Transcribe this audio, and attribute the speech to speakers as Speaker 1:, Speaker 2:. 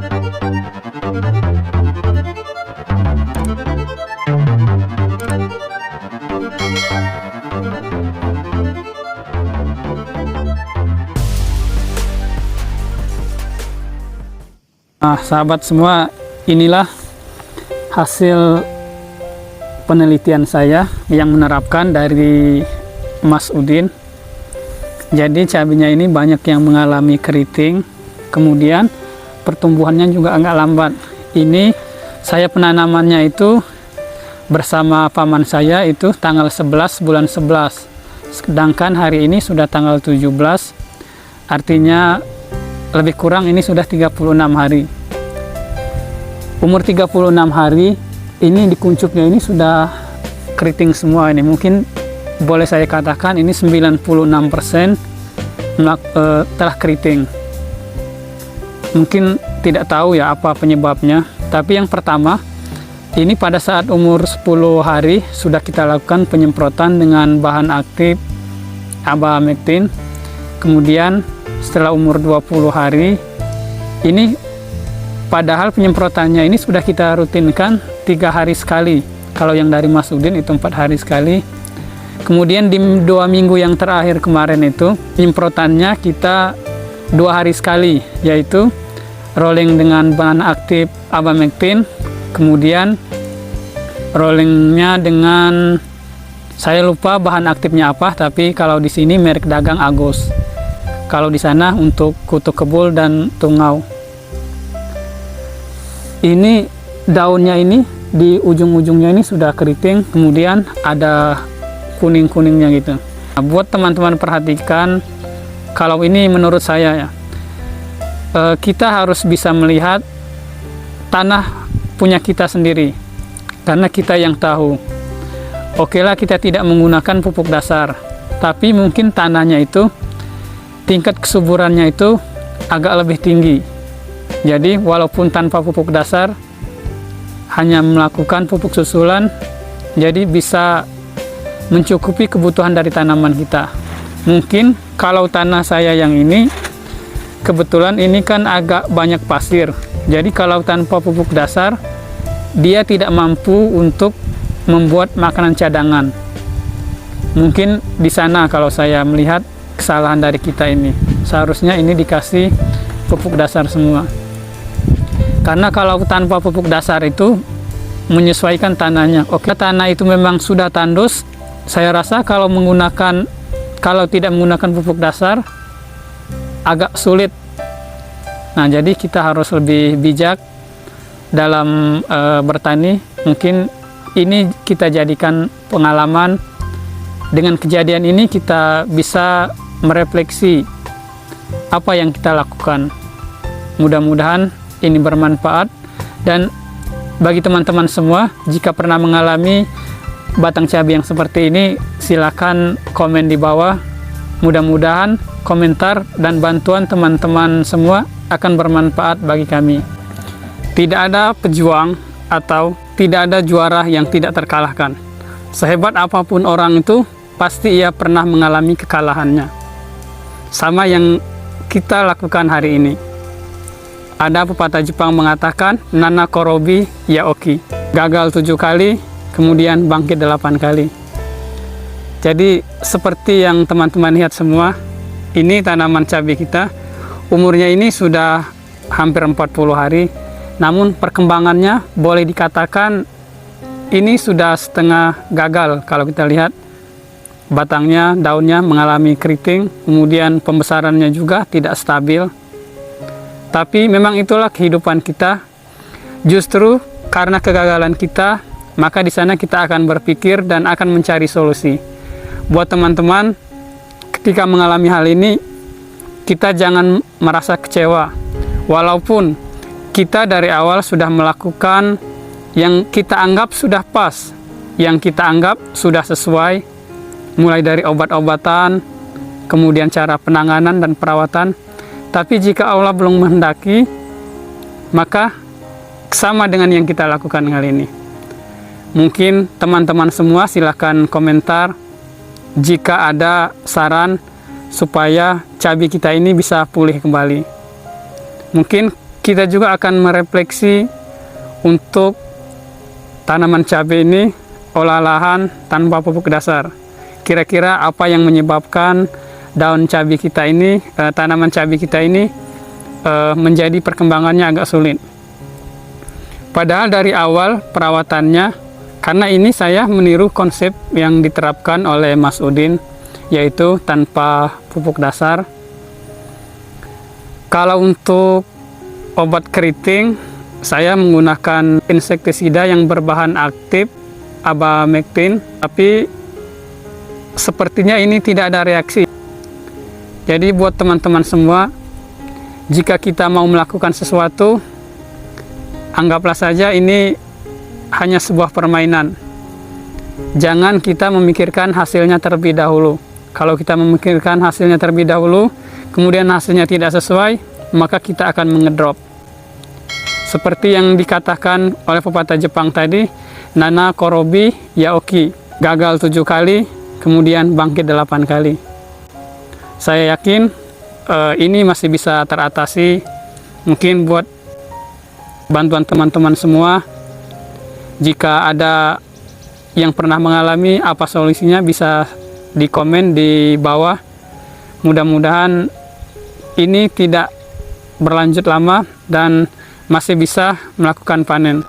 Speaker 1: Nah, sahabat semua, inilah hasil penelitian saya yang menerapkan dari Mas Udin. Jadi cabenya ini banyak yang mengalami keriting, kemudian pertumbuhannya juga agak lambat. Ini saya penanamannya itu bersama paman saya itu tanggal 11 bulan 11. Sedangkan hari ini sudah tanggal 17, artinya lebih kurang ini sudah 36 hari. Umur 36 hari, ini di kuncupnya ini sudah keriting semua ini. Mungkin boleh saya katakan ini 96% telah keriting. Mungkin tidak tahu ya apa penyebabnya. Tapi yang pertama, ini pada saat umur 10 hari sudah kita lakukan penyemprotan dengan bahan aktif abamectin. Kemudian setelah umur 20 hari, ini padahal penyemprotannya ini sudah kita rutinkan 3 hari sekali. Kalau yang dari Mas Udin itu 4 hari sekali. Kemudian di 2 minggu yang terakhir kemarin itu penyemprotannya kita 2 hari sekali, yaitu rolling dengan bahan aktif abamectin, kemudian rollingnya dengan, saya lupa bahan aktifnya apa, tapi kalau di sini merek dagang Agos. Kalau di sana untuk kutu kebul dan tungau. Ini daunnya ini di ujung-ujungnya ini sudah keriting, kemudian ada kuning-kuningnya gitu. Nah, buat teman-teman perhatikan, kalau ini menurut saya ya, kita harus bisa melihat tanah punya kita sendiri, karena kita yang tahu. Oke lah, kita tidak menggunakan pupuk dasar, tapi mungkin tanahnya itu tingkat kesuburannya itu agak lebih tinggi. Jadi walaupun tanpa pupuk dasar, hanya melakukan pupuk susulan, jadi bisa mencukupi kebutuhan dari tanaman kita. Mungkin kalau tanah saya yang ini, kebetulan ini kan agak banyak pasir. Jadi kalau tanpa pupuk dasar, dia tidak mampu untuk membuat makanan cadangan. Mungkin di sana kalau saya melihat kesalahan dari kita ini, seharusnya ini dikasih pupuk dasar semua. Karena kalau tanpa pupuk dasar itu menyesuaikan tanahnya. Oke, tanah itu memang sudah tandus. Saya rasa kalau tidak menggunakan pupuk dasar agak sulit. Nah, jadi kita harus lebih bijak dalam bertani. Mungkin ini kita jadikan pengalaman. Dengan kejadian ini kita bisa merefleksi apa yang kita lakukan. Mudah-mudahan ini bermanfaat, dan bagi teman-teman semua, jika pernah mengalami batang cabai yang seperti ini, silakan komen di bawah. Mudah-mudahan komentar dan bantuan teman-teman semua akan bermanfaat bagi kami. Tidak ada pejuang atau tidak ada juara yang tidak terkalahkan. Sehebat apapun orang itu, pasti ia pernah mengalami kekalahannya. Sama yang kita lakukan hari ini. Ada pepatah Jepang mengatakan, Nana Korobi Yaoki. Gagal 7 kali, kemudian bangkit 8 kali. Jadi seperti yang teman-teman lihat semua, ini tanaman cabai kita. Umurnya ini sudah hampir 40 hari. Namun perkembangannya boleh dikatakan ini sudah setengah gagal. Kalau kita lihat batangnya, daunnya mengalami keriting, kemudian pembesarannya juga tidak stabil. Tapi memang itulah kehidupan kita. Justru karena kegagalan kita, maka di sana kita akan berpikir dan akan mencari solusi. Buat teman-teman, ketika mengalami hal ini, kita jangan merasa kecewa. Walaupun kita dari awal sudah melakukan yang kita anggap sudah pas, yang kita anggap sudah sesuai, mulai dari obat-obatan, kemudian cara penanganan dan perawatan. Tapi jika Allah belum menghendaki, maka sama dengan yang kita lakukan kali ini. Mungkin teman-teman semua silahkan komentar jika ada saran supaya cabai kita ini bisa pulih kembali. Mungkin kita juga akan merefleksi untuk tanaman cabai ini olah lahan tanpa pupuk dasar. Kira-kira apa yang menyebabkan daun cabai kita ini, tanaman cabai kita ini menjadi perkembangannya agak sulit. Padahal dari awal perawatannya, karena ini saya meniru konsep yang diterapkan oleh Mas Udin, yaitu tanpa pupuk dasar. Kalau untuk obat keriting, saya menggunakan insektisida yang berbahan aktif abamectin, tapi sepertinya ini tidak ada reaksi. Jadi buat teman-teman semua, jika kita mau melakukan sesuatu, anggaplah saja ini hanya sebuah permainan. Jangan kita memikirkan hasilnya terlebih dahulu. Kalau kita memikirkan hasilnya terlebih dahulu, kemudian hasilnya tidak sesuai, maka kita akan mengedrop. Seperti yang dikatakan oleh pepatah Jepang tadi, nana korobi yaoki, gagal 7 kali, kemudian bangkit 8 kali. Saya yakin ini masih bisa teratasi. Mungkin buat bantuan teman-teman semua, jika ada yang pernah mengalami apa solusinya, bisa di komen di bawah. Mudah-mudahan ini tidak berlanjut lama dan masih bisa melakukan panen.